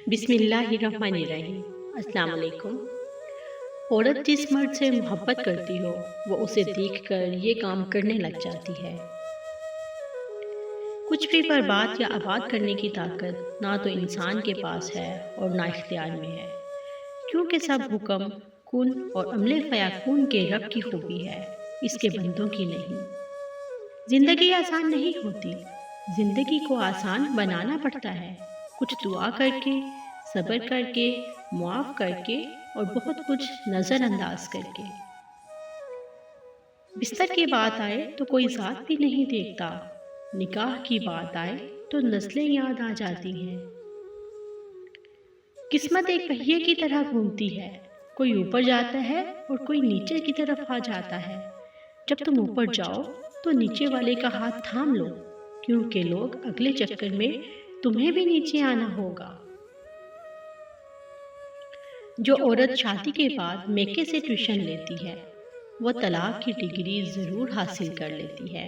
بسم اللہ الرحمن الرحیم۔ السلام علیکم۔ عورت جس مرد سے محبت کرتی ہو وہ اسے دیکھ کر یہ کام کرنے لگ جاتی ہے۔ کچھ بھی برباد یا آباد کرنے کی طاقت نہ تو انسان کے پاس ہے اور نہ اختیار میں ہے، کیونکہ سب حکم کن اور عمل فیکون کے رب کی خوبی ہے، اس کے بندوں کی نہیں۔ زندگی آسان نہیں ہوتی، زندگی کو آسان بنانا پڑتا ہے، کچھ دعا کر کے، صبر کر کے، معاف کر کے اور بہت کچھ نظر انداز کر کے۔ بستر کی بات آئے تو کوئی ذات بھی نہیں دیکھتا، نکاح کی بات آئے تو نسلیں یاد آ جاتی ہیں۔ قسمت ایک پہیے کی طرح گھومتی ہے، کوئی اوپر جاتا ہے اور کوئی نیچے کی طرف آ جاتا ہے۔ جب تم اوپر جاؤ تو نیچے والے کا ہاتھ تھام لو، کیونکہ لوگ اگلے چکر میں تمہیں بھی نیچے آنا ہوگا۔ جو عورت شادی کے بعد میکے سے ٹیوشن لیتی ہے وہ طلاق کی ڈگری ضرور حاصل کر لیتی ہے۔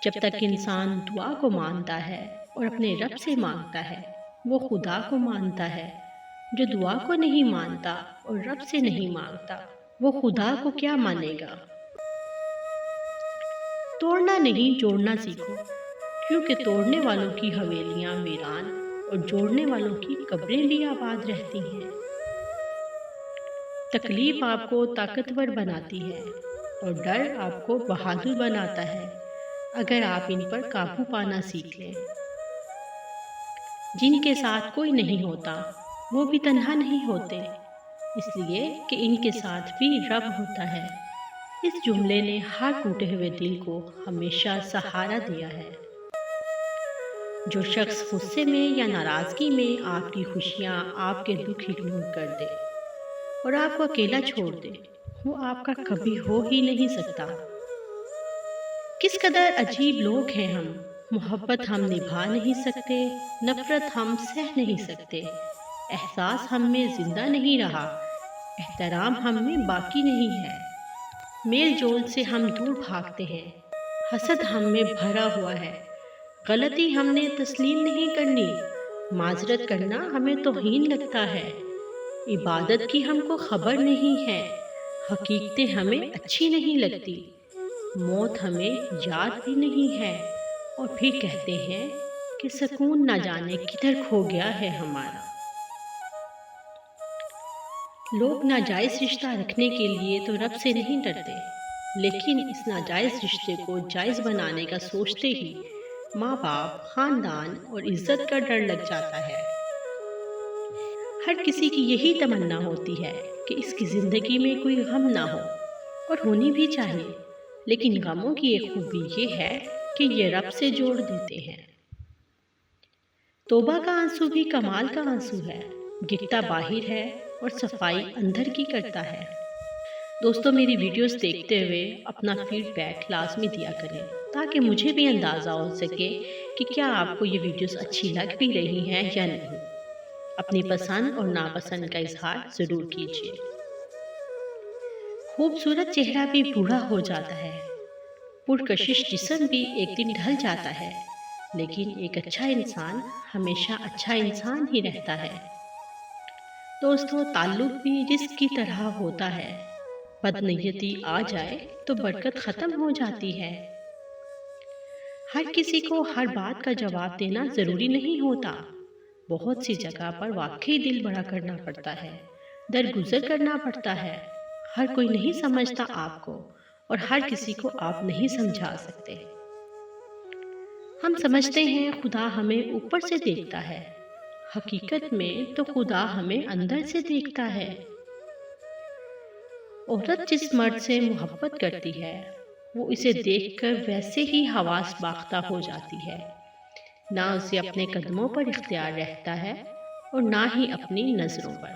جب تک انسان دعا کو مانتا ہے اور اپنے رب سے مانگتا ہے وہ خدا کو مانتا ہے۔ جو دعا کو نہیں مانتا اور رب سے نہیں مانگتا وہ خدا کو کیا مانے گا۔ توڑنا نہیں جوڑنا سیکھو، کیونکہ توڑنے والوں کی حویلیاں ویران اور جوڑنے والوں کی قبریں بھی آباد رہتی ہیں۔ تکلیف آپ کو طاقتور بناتی ہے اور ڈر آپ کو بہادر بناتا ہے، اگر آپ ان پر قابو پانا سیکھ لیں۔ جن کے ساتھ کوئی نہیں ہوتا وہ بھی تنہا نہیں ہوتے، اس لیے کہ ان کے ساتھ بھی رب ہوتا ہے۔ اس جملے نے ہر ٹوٹے ہوئے دل کو ہمیشہ سہارا دیا ہے۔ جو شخص غصے میں یا ناراضگی میں آپ کی خوشیاں، آپ کے دکھ اگنور کر دے اور آپ کو اکیلا چھوڑ دے وہ آپ کا کبھی ہو ہی نہیں سکتا۔ کس قدر عجیب لوگ ہیں ہم، محبت ہم نبھا نہیں سکتے، نفرت ہم سہ نہیں سکتے، احساس ہم میں زندہ نہیں رہا، احترام ہم میں باقی نہیں ہے، میل جول سے ہم دور بھاگتے ہیں، حسد ہم میں بھرا ہوا ہے، غلطی ہم نے تسلیم نہیں کرنی، معذرت کرنا ہمیں توہین لگتا ہے، عبادت کی ہم کو خبر نہیں ہے، حقیقتیں ہمیں اچھی نہیں لگتی، موت ہمیں یاد بھی نہیں ہے، اور پھر کہتے ہیں کہ سکون نہ جانے کدھر کھو گیا ہے ہمارا۔ لوگ ناجائز رشتہ رکھنے کے لیے تو رب سے نہیں ڈرتے، لیکن اس ناجائز رشتے کو جائز بنانے کا سوچتے ہی ماں باپ، خاندان اور عزت کا ڈر لگ جاتا ہے۔ ہر کسی کی یہی تمنا ہوتی ہے کہ اس کی زندگی میں کوئی غم نہ ہو، اور ہونی بھی چاہیے، لیکن غموں کی ایک خوبی یہ ہے کہ یہ رب سے جوڑ دیتے ہیں۔ توبہ کا آنسو بھی کمال کا آنسو ہے، گرتا باہر ہے اور صفائی اندر کی کرتا ہے۔ دوستو میری ویڈیوز دیکھتے ہوئے اپنا فیڈ بیک لازمی دیا کریں تاکہ مجھے بھی اندازہ ہو سکے کہ کیا آپ کو یہ ویڈیوز اچھی لگ بھی رہی ہیں یا نہیں۔ اپنی پسند اور ناپسند کا اظہار ضرور کیجیے۔ خوبصورت چہرہ بھی بوڑھا ہو جاتا ہے، پرکشش جسم بھی ایک دن ڈھل جاتا ہے، لیکن ایک اچھا انسان ہمیشہ اچھا انسان ہی رہتا ہے۔ دوستو تعلق بھی رزق کی طرح ہوتا ہے، بدنیتی آ جائے تو برکت ختم ہو جاتی ہے۔ ہر کسی کو ہر بات کا جواب دینا ضروری نہیں ہوتا، بہت سی جگہ پر واقعی دل بڑا کرنا پڑتا ہے، درگزر کرنا پڑتا ہے۔ ہر کوئی نہیں سمجھتا آپ کو، اور ہر کسی کو آپ نہیں سمجھا سکتے۔ ہم سمجھتے ہیں خدا ہمیں اوپر سے دیکھتا ہے، حقیقت میں تو خدا ہمیں اندر سے دیکھتا ہے۔ عورت جس مرد سے محبت کرتی ہے وہ اسے دیکھ کر ویسے ہی حواس باختہ ہو جاتی ہے، نہ اسے اپنے قدموں پر اختیار رہتا ہے اور نہ ہی اپنی نظروں پر۔